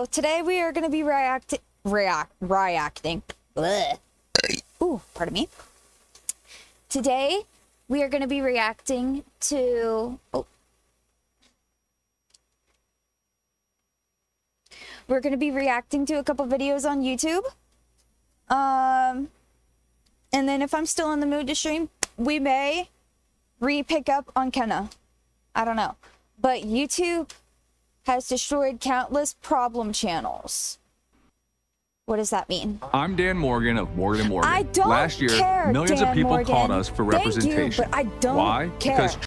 So today we are going to be reacting. Ooh, pardon me. Today we are going to be reacting to. We're going to be reacting to a couple videos on YouTube. And then if I'm still in the mood to stream, we may re-pick up on Kenna. I don't know. But YouTube has destroyed countless problem channels. What does that mean? I'm Dan Morgan of Morgan & Morgan. I don't Last year, care, millions Dan of people Morgan. called us for representation. Thank you, but I don't Why? care. Because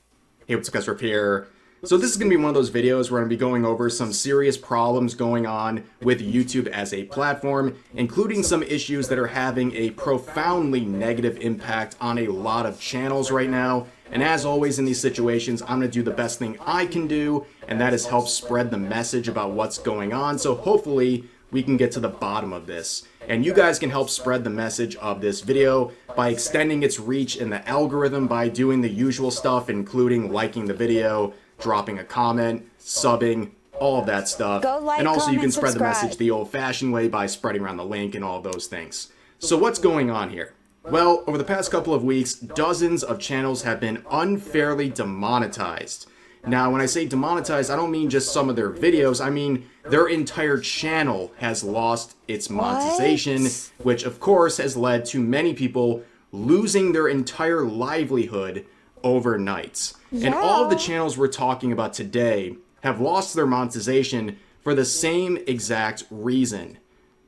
Hey, what's up guys, Rev here. So this is going to be one of those videos where I'm going to be going over some serious problems going on with YouTube as a platform, including some issues that are having a profoundly negative impact on a lot of channels right now. And as always in these situations, I'm going to do the best thing I can do, and that is help spread the message about what's going on. So hopefully we can get to the bottom of this. And you guys can help spread the message of this video by extending its reach in the algorithm by doing the usual stuff, including liking the video, dropping a comment, subbing, all of that stuff. Go like, and also you comment, can spread subscribe. the message the old-fashioned way by spreading around the link and all of those things. So what's going on here? Well, over the past couple of weeks, dozens of channels have been unfairly demonetized. Now, when I say demonetized, I don't mean just some of their videos. I mean their entire channel has lost its monetization, which of course has led to many people losing their entire livelihood overnight. And all of the channels we're talking about today have lost their monetization for the same exact reason.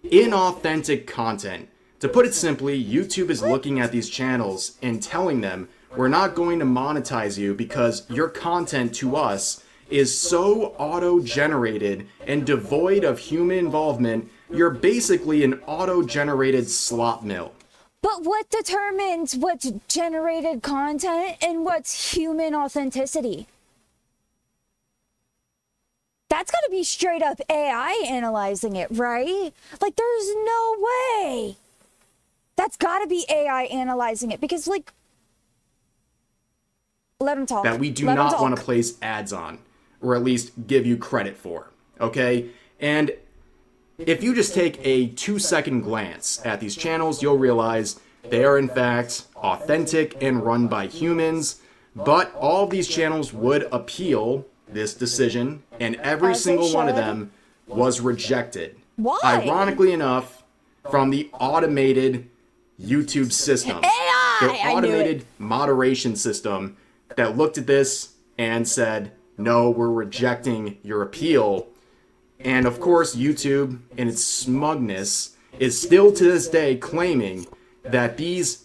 Inauthentic content. To put it simply, YouTube is looking at these channels and telling them, we're not going to monetize you because your content to us is so auto-generated and devoid of human involvement, you're basically an auto-generated slop mill. But what determines what's generated content and what's human authenticity? That's got to be straight up AI analyzing it, right? Like, there's no way. That's got to be AI analyzing it because, like, let him talk. That we do not want to place ads on, or at least give you credit for, okay? And if you just take a 2-second glance at these channels, you'll realize they are in fact authentic and run by humans, but all of these channels would appeal this decision, and every single one of them was rejected. Why? Ironically enough, from the automated YouTube system. AI! Their automated moderation system that looked at this and said, no, we're rejecting your appeal. And of course, YouTube, in its smugness, is still to this day claiming that these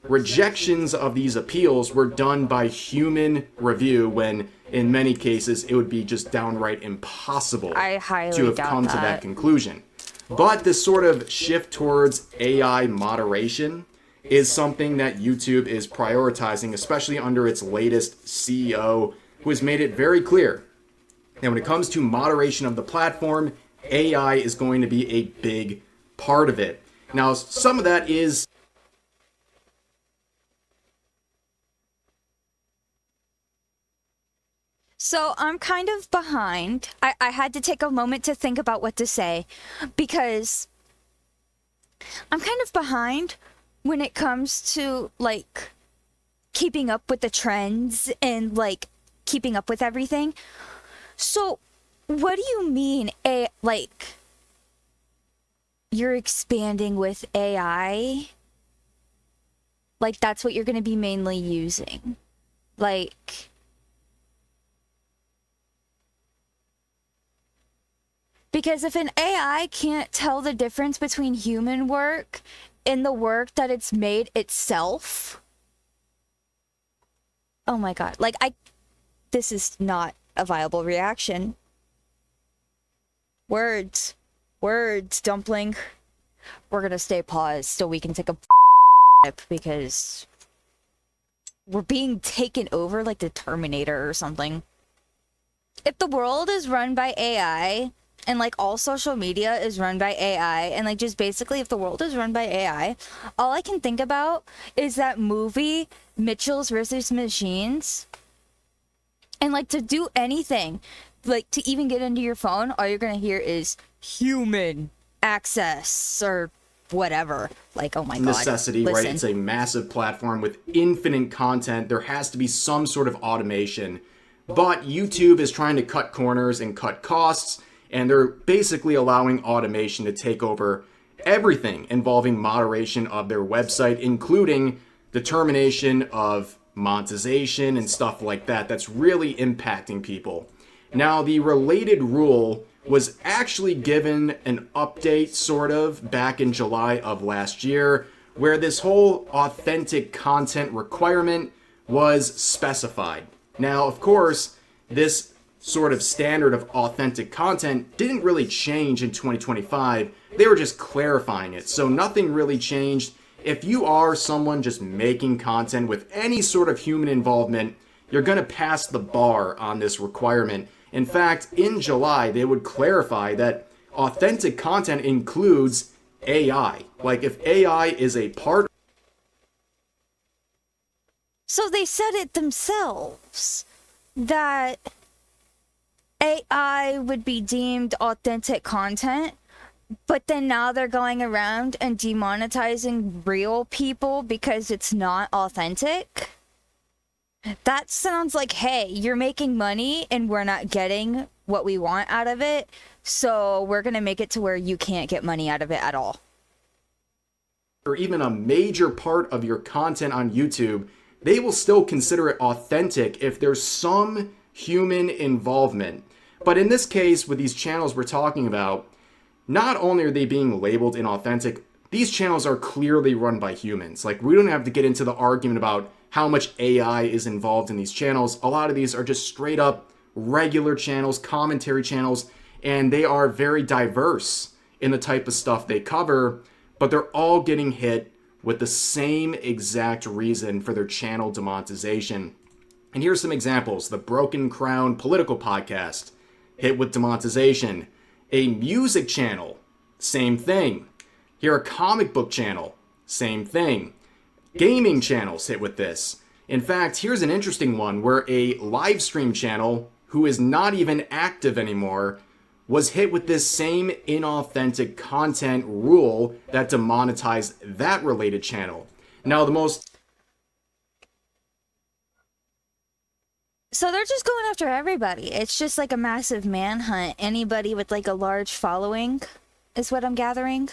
rejections of these appeals were done by human review, when in many cases it would be just downright impossible to have come to that conclusion. But this sort of shift towards AI moderation is something that YouTube is prioritizing, especially under its latest CEO, who has made it very clear that when it comes to moderation of the platform, AI is going to be a big part of it. Now, some of that is So I'm kind of behind. I had to take a moment to think about what to say because I'm kind of behind when it comes to, like, keeping up with the trends and, like, keeping up with everything. So what do you mean, like, you're expanding with AI? Like, that's what you're going to be mainly using? Like, because if an AI can't tell the difference between human work and the work that it's made itself, oh my god, like, this is not a viable reaction. Words, dumpling. We're gonna stay paused so we can take a trip because we're being taken over like the Terminator or something. If the world is run by AI, and, like, all social media is run by AI, and, like, just basically if the world is run by AI, all I can think about is that movie Mitchells versus Machines. And, like, to do anything like to even get into your phone, all you're gonna hear is human access or whatever. Like, oh my god. Necessity, right? Listen. It's a massive platform with infinite content. There has to be some sort of automation. But YouTube is trying to cut corners and cut costs, and they're basically allowing automation to take over everything involving moderation of their website, including determination of monetization and stuff like that. That's really impacting people. Now, the related rule was actually given an update, sort of, back in July of last year, where this whole authentic content requirement was specified. Now, of course, this sort of standard of authentic content didn't really change in 2025. They were just clarifying it. So nothing really changed. If you are someone just making content with any sort of human involvement, you're going to pass the bar on this requirement. In fact, in July, they would clarify that authentic content includes AI. Like, if AI is a part. So they said it themselves that AI would be deemed authentic content, but then now they're going around and demonetizing real people because it's not authentic. That sounds like, hey, you're making money and we're not getting what we want out of it, so we're going to make it to where you can't get money out of it at all. Or even a major part of your content on YouTube, they will still consider it authentic if there's some human involvement. But in this case, with these channels we're talking about, not only are they being labeled inauthentic, these channels are clearly run by humans. Like, we don't have to get into the argument about how much AI is involved in these channels. A lot of these are just straight up regular channels, commentary channels, and they are very diverse in the type of stuff they cover, but they're all getting hit with the same exact reason for their channel demonetization. And here's some examples. The Broken Crown Political Podcast, hit with demonetization. A music channel, same thing. Here, a comic book channel, same thing. Gaming channels hit with this. In fact, here's an interesting one where a live stream channel who is not even active anymore was hit with this same inauthentic content rule that demonetized that related channel. Now, the most... So they're just going after everybody. It's just like a massive manhunt. Anybody with like a large following is what I'm gathering.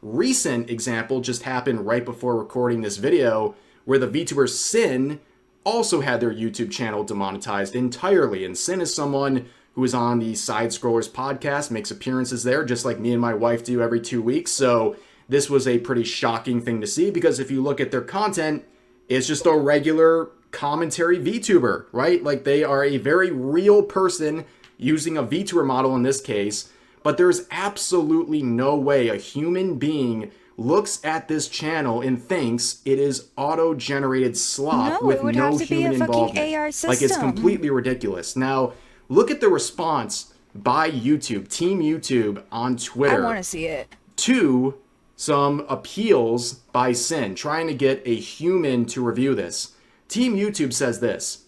Recent example just happened right before recording this video, where the VTuber Sin also had their YouTube channel demonetized entirely. And Sin is someone who is on the Side Scrollers podcast, makes appearances there, just like me and my wife do every 2 weeks. So this was a pretty shocking thing to see, because if you look at their content, it's just a regular commentary VTuber, right? Like, they are a very real person using a VTuber model in this case, but there's absolutely no way a human being looks at this channel and thinks it is auto-generated slop with no human involvement. Like, it's completely ridiculous. Now, look at the response by YouTube, Team YouTube on Twitter. I want to see it. To some appeals by Sin, trying to get a human to review this. Team YouTube says this: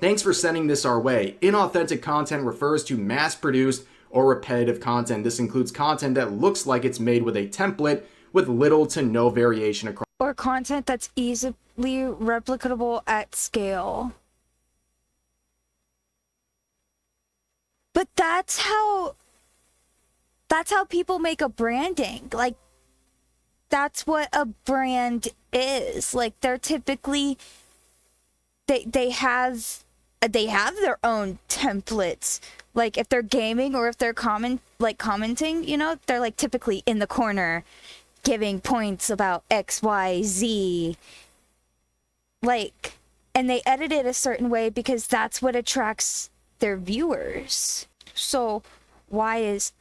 "Thanks for sending this our way. Inauthentic content refers to mass-produced or repetitive content. This includes content that looks like it's made with a template with little to no variation across." Or content that's easily replicable at scale. But that's how people make a branding. Like, that's what a brand is. Like, they're typically they have their own templates. Like, if they're gaming or if they're commenting, you know, they're like typically in the corner giving points about XYZ. Like, and they edit it a certain way because that's what attracts their viewers. So why is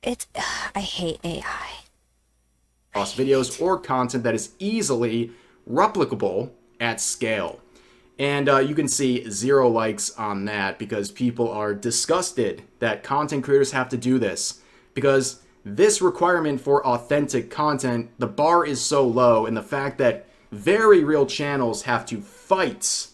it's I hate AI. Videos or content that is easily replicable at scale. And you can see 0 likes on that, because people are disgusted that content creators have to do this, because this requirement for authentic content, the bar is so low, and the fact that very real channels have to fight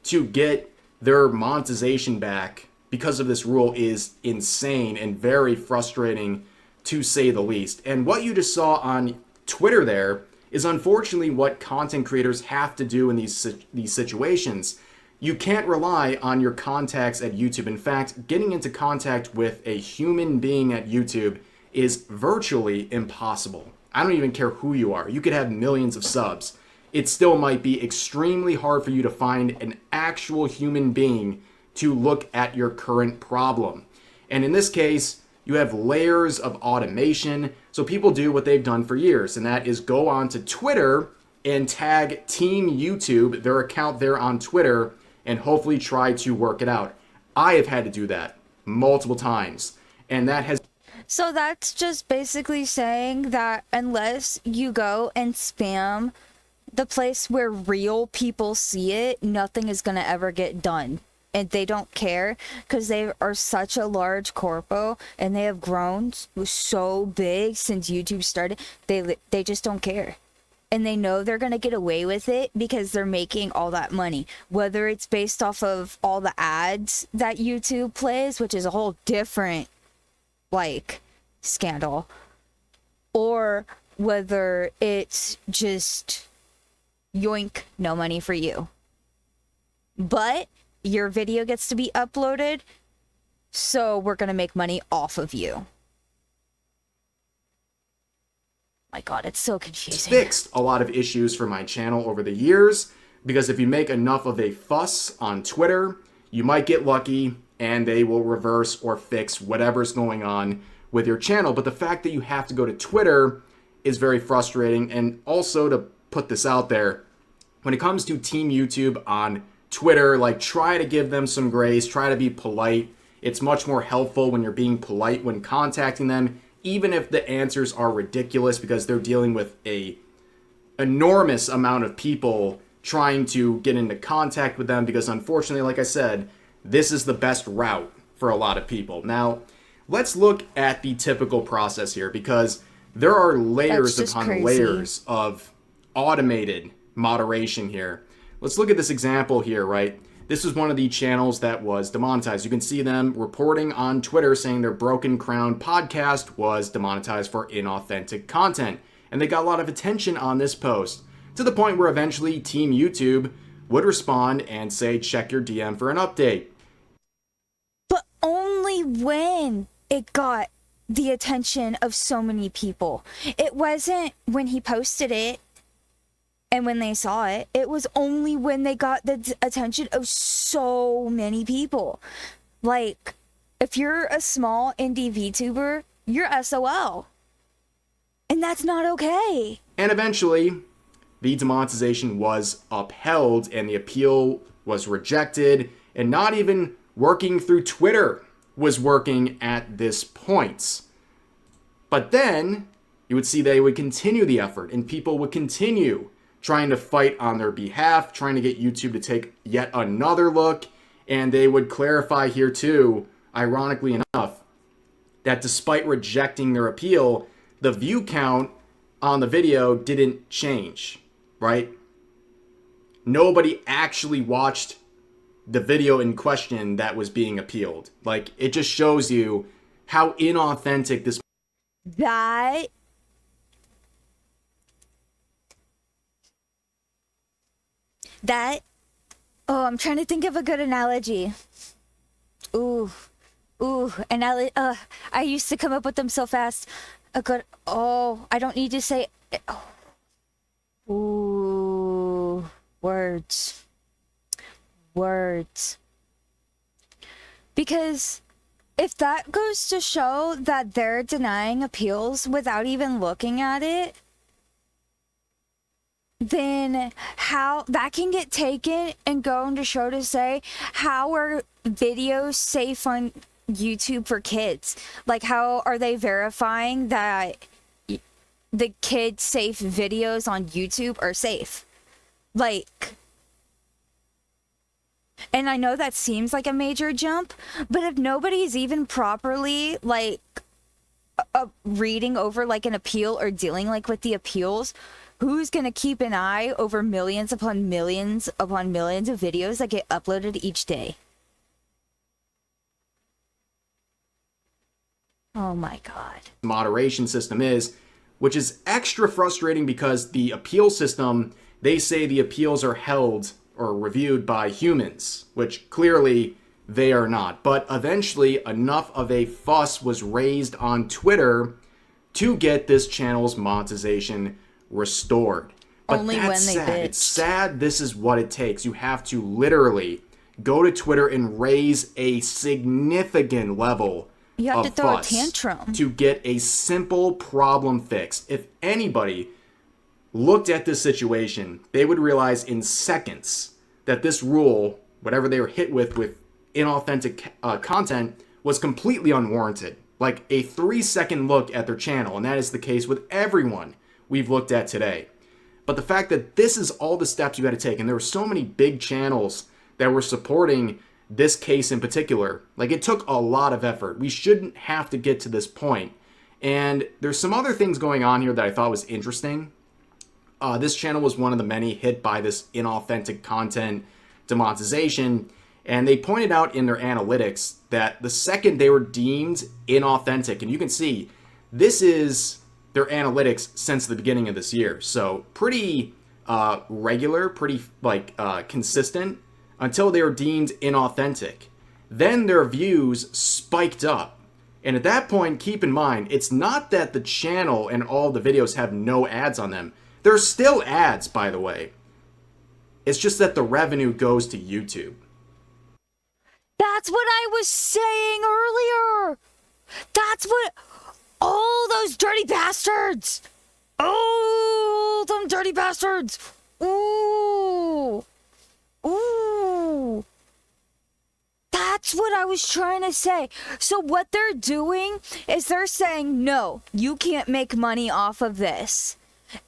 to get their monetization back because of this rule is insane and very frustrating, to say the least. And what you just saw on Twitter there is unfortunately what content creators have to do in these situations. You can't rely on your contacts at YouTube. In fact, getting into contact with a human being at YouTube is virtually impossible. I don't even care who you are. You could have millions of subs. It still might be extremely hard for you to find an actual human being to look at your current problem. And in this case, you have layers of automation. So people do what they've done for years, and that is go on to Twitter and tag Team YouTube, their account there on Twitter, and hopefully try to work it out. I have had to do that multiple times, and that has... So that's just basically saying that unless you go and spam the place where real people see it, nothing is going to ever get done. And they don't care because they are such a large corpo and they have grown so big since YouTube started. They just don't care. And they know they're going to get away with it because they're making all that money. Whether it's based off of all the ads that YouTube plays, which is a whole different, like, scandal. Or whether it's just yoink, no money for you. But your video gets to be uploaded, so we're going to make money off of you. My God, it's so confusing. Fixed a lot of issues for my channel over the years, because if you make enough of a fuss on Twitter, you might get lucky and they will reverse or fix whatever's going on with your channel. But the fact that you have to go to Twitter is very frustrating. And also, to put this out there, when it comes to Team YouTube on Twitter, like, try to give them some grace, try to be polite. It's much more helpful when you're being polite when contacting them, even if the answers are ridiculous, because they're dealing with a enormous amount of people trying to get into contact with them, because unfortunately, like I said, this is the best route for a lot of people. Now, let's look at the typical process here, because there are layers upon layers of automated moderation here. Let's look at this example here, right? This is one of the channels that was demonetized. You can see them reporting on Twitter saying their Broken Crown podcast was demonetized for inauthentic content. And they got a lot of attention on this post, to the point where eventually Team YouTube would respond and say, check your DM for an update. But only when it got the attention of so many people. It wasn't when he posted it and when they saw it. It was only when they got the attention of so many people. Like, if you're a small indie VTuber, you're SOL. And that's not okay. And eventually, the demonetization was upheld and the appeal was rejected, and not even working through Twitter was working at this point. But then you would see they would continue the effort, and people would continue trying to fight on their behalf, trying to get YouTube to take yet another look. And they would clarify here too, ironically enough, that despite rejecting their appeal, the view count on the video didn't change, right? Nobody actually watched the video in question that was being appealed. Like, it just shows you how inauthentic this... Oh, I'm trying to think of a good analogy. I used to come up with them so fast. I don't need to say... Words. Because if that goes to show that they're denying appeals without even looking at it, then how that can get taken and go into show to say, how are videos safe on YouTube for kids? Like, how are they verifying that the kid safe videos on YouTube are safe? Like, and I know that seems like a major jump, but if nobody's even properly, like, reading over, like, an appeal or dealing, like, with the appeals, who's going to keep an eye over millions upon millions of videos that get uploaded each day? Oh my God. Moderation system is, which is extra frustrating because the appeal system, they say the appeals are held or reviewed by humans, which clearly they are not. But eventually enough of a fuss was raised on Twitter to get this channel's monetization restored. But Only that's when they sad. bitched. It's sad. This is what it takes. You have to literally go to Twitter and raise a significant level You have of to throw a fuss tantrum. to get a simple problem fixed. If anybody looked at this situation, they would realize in seconds that this rule, whatever they were hit with inauthentic content, was completely unwarranted. Like a 3-second look at their channel, and that is the case with everyone we've looked at today. But the fact that this is all the steps you had to take, and there were so many big channels that were supporting this case in particular, like it took a lot of effort. We shouldn't have to get to this point. And there's some other things going on here that I thought was interesting. This channel was one of the many hit by this inauthentic content demonetization, and they pointed out in their analytics that the second they were deemed inauthentic, and you can see this is their analytics since the beginning of this year, so pretty regular, pretty consistent, until they were deemed inauthentic. Then their views spiked up. And at that point, keep in mind, it's not that the channel and all the videos have no ads on them. There's still ads, by the way. It's just that the revenue goes to YouTube. That's what I was saying earlier. That's what... Oh, those dirty bastards. Oh, them dirty bastards. Ooh. Ooh. That's what I was trying to say. So what they're doing is they're saying, no, you can't make money off of this.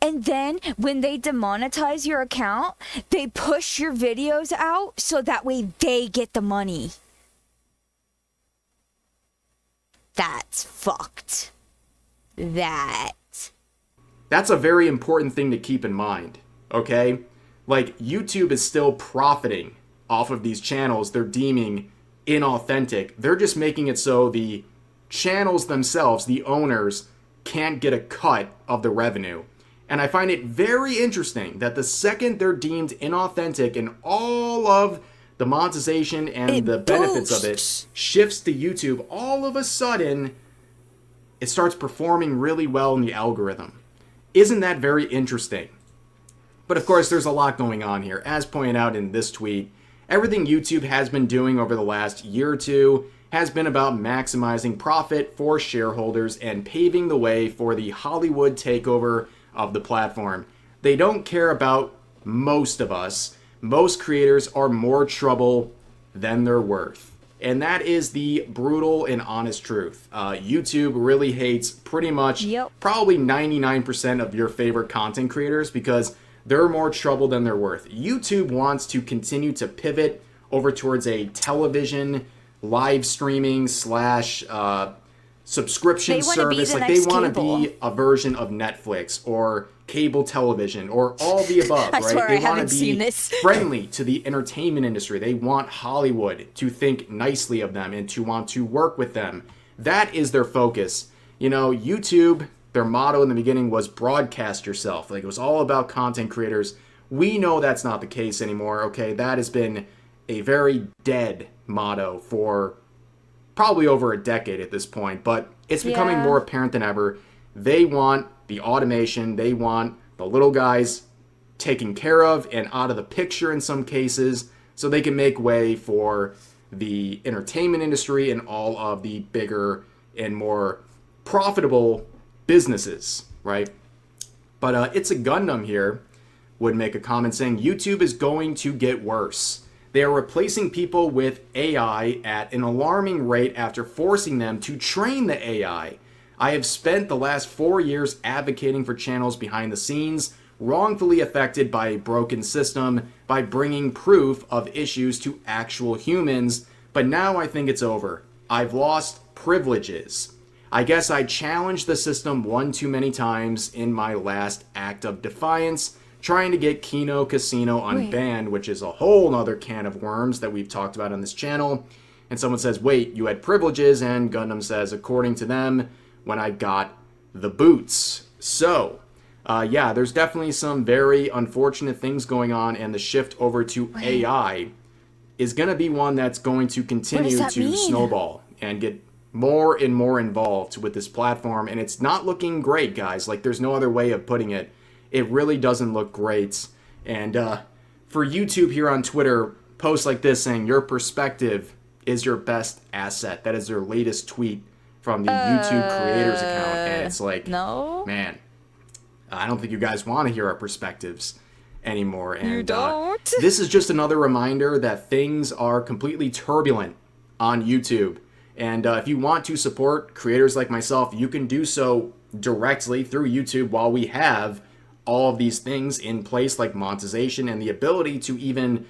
And then when they demonetize your account, they push your videos out so that way they get the money. That's fucked. That's a very important thing to keep in mind, okay? Like, YouTube is still profiting off of these channels they're deeming inauthentic. They're just making it so the channels themselves, the owners, can't get a cut of the revenue. And I find it very interesting that the second they're deemed inauthentic and all of the monetization and the benefits of it shifts to YouTube, all of a sudden, it starts performing really well in the algorithm. Isn't that very interesting? But of course, there's a lot going on here. As pointed out in this tweet, everything YouTube has been doing over the last year or two has been about maximizing profit for shareholders and paving the way for the Hollywood takeover of the platform. They don't care about most of us. Most creators are more trouble than they're worth. And that is the brutal and honest truth. YouTube really hates pretty much probably 99% of your favorite content creators because they're more trouble than they're worth. YouTube wants to continue to pivot over towards a television live streaming / subscription service. Like they want to be a version of Netflix or cable television or all the above, right? They want to be friendly to the entertainment industry. They want Hollywood to think nicely of them and to want to work with them. That is their focus. You know, YouTube, their motto in the beginning was broadcast yourself. Like it was all about content creators. We know that's not the case anymore, okay? That has been a very dead motto for probably over a decade at this point, but it's becoming more apparent than ever. They want the automation. They want the little guys taken care of and out of the picture in some cases so they can make way for the entertainment industry and all of the bigger and more profitable businesses, right? But It's a Gundam here would make a comment saying YouTube is going to get worse. They are replacing people with AI at an alarming rate after forcing them to train the AI. I have spent the last 4 years advocating for channels behind the scenes wrongfully affected by a broken system by bringing proof of issues to actual humans, but now I think it's over. I've lost privileges. I guess I challenged the system one too many times in my last act of defiance, trying to get Kino Casino unbanned, which is a whole nother can of worms that we've talked about on this channel. And someone says, wait, you had privileges, and Gundam says, according to them, when I got the boots. So, yeah, there's definitely some very unfortunate things going on, and the shift over to AI is going to be one that's going to continue to snowball and get more and more involved with this platform. And it's not looking great, guys. Like, there's no other way of putting it. It really doesn't look great. And for YouTube here on Twitter, posts like this saying your perspective is your best asset. That is their latest tweet from the YouTube creators account. And it's like, no, man, I don't think you guys want to hear our perspectives anymore. And you don't. This is just another reminder that things are completely turbulent on YouTube. And if you want to support creators like myself, you can do so directly through YouTube while we have all of these things in place, like monetization and the ability to even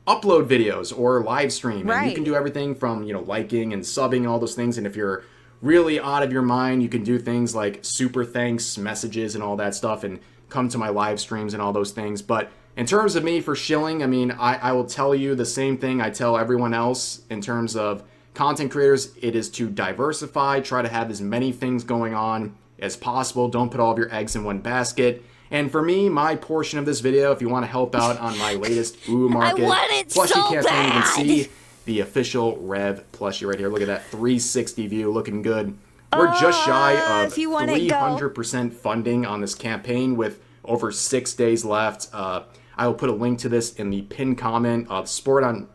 upload videos or live stream. Right. And you can do everything from, you know, liking and subbing and all those things. And if you're really out of your mind, you can do things like super thanks messages and all that stuff and come to my live streams and all those things. But in terms of me for shilling, I mean, I will tell you the same thing I tell everyone else in terms of content creators. It is to diversify, try to have as many things going on as possible. Don't put all of your eggs in one basket. And for me, my portion of this video, if you want to help out on my latest market plushie campaign, you can see the official Rev plushie right here. Look at that 360 view, looking good. We're just shy of 300% funding on this campaign with over 6 days left. I will put a link to this in the pinned comment. Support on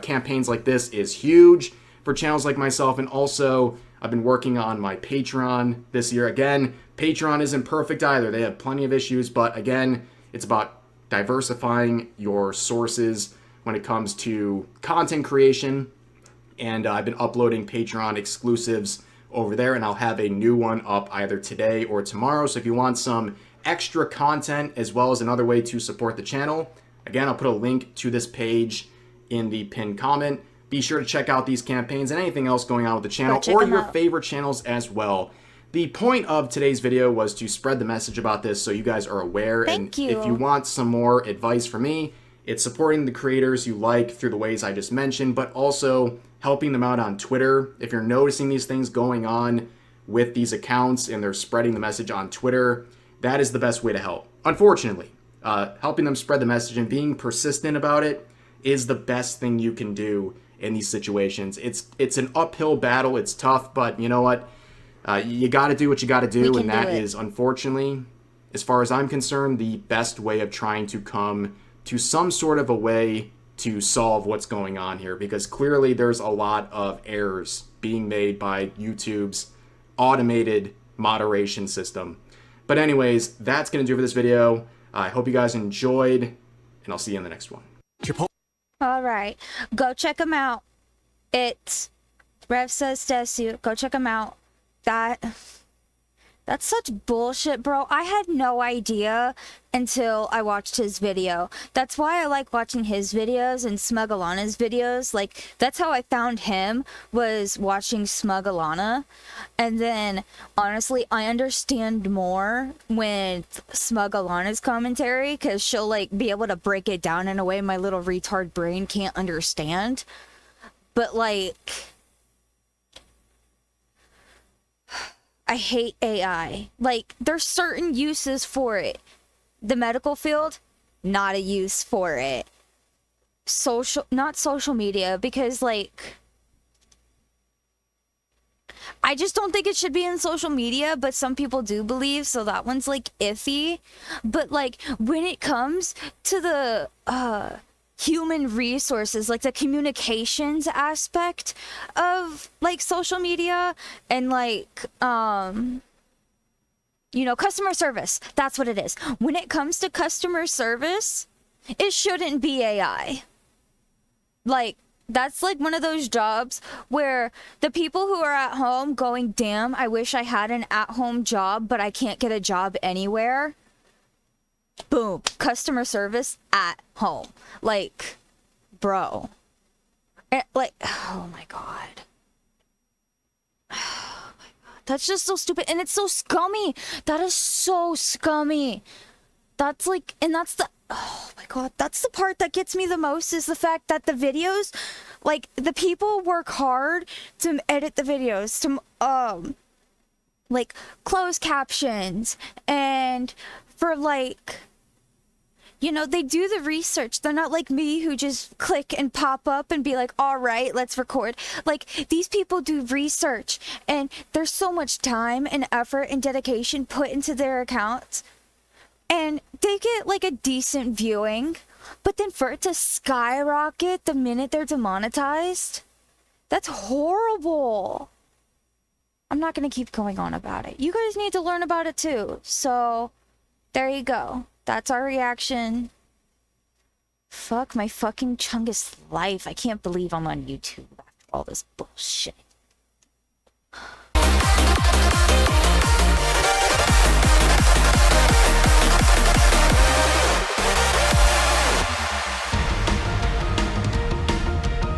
campaigns like this is huge for channels like myself, and also I've been working on my Patreon this year. Again, Patreon isn't perfect either. They have plenty of issues, but again, it's about diversifying your sources when it comes to content creation. And I've been uploading Patreon exclusives over there, and I'll have a new one up either today or tomorrow. So if you want some extra content as well as another way to support the channel, again, I'll put a link to this page in the pinned comment. Be sure to check out these campaigns and anything else going on with the channel or your favorite channels as well. The point of today's video was to spread the message about this so you guys are aware. Thank you. If you want some more advice from me, it's supporting the creators you like through the ways I just mentioned, but also helping them out on Twitter. If you're noticing these things going on with these accounts and they're spreading the message on Twitter, that is the best way to help. Unfortunately, helping them spread the message and being persistent about it is the best thing you can do in these situations. It's an uphill battle. It's tough, but you know what? You got to do what you got to do, and that is, unfortunately, as far as I'm concerned, the best way of trying to come to some sort of a way to solve what's going on here, because clearly there's a lot of errors being made by YouTube's automated moderation system. But anyways, that's going to do it for this video. I hope you guys enjoyed, and I'll see you in the next one. All right, go check them out. It's Rev Says Desu. Go check them out. That's such bullshit, bro. I had no idea until I watched his video. That's why I like watching his videos and Smug-Alana's videos. Like, that's how I found him, was watching Smug-Alana. And then, honestly, I understand more with Smug-Alana's commentary, because she'll, like, be able to break it down in a way my little retard brain can't understand. But, like, I hate AI. Like, there's certain uses for it. The medical field, not a use for it. Not social media, because, like, I just don't think it should be in social media, but some people do believe, so that one's, like, iffy. But, like, when it comes to the, human resources, like the communications aspect of like social media and like you know, customer service, that's what it is. When it comes to customer service, it shouldn't be AI. Like, that's like one of those jobs where the people who are at home going, damn, I wish I had an at-home job, but I can't get a job anywhere. Boom, customer service at home. Like, bro. Like, oh my god. Oh my god. That's just so stupid, and it's so scummy. That is so scummy. That's like, and that's the, oh my god, that's the part that gets me the most, is the fact that the videos, like, the people work hard to edit the videos, to, like, close captions, and for, like, you know, they do the research. They're not like me, who just click and pop up and be like, all right, let's record. Like, these people do research, and there's so much time and effort and dedication put into their accounts, and they get like a decent viewing, but then for it to skyrocket the minute they're demonetized, that's horrible. I'm not going to keep going on about it. You guys need to learn about it too. So there you go. That's our reaction. Fuck my fucking Chungus life. I can't believe I'm on YouTube after all this bullshit.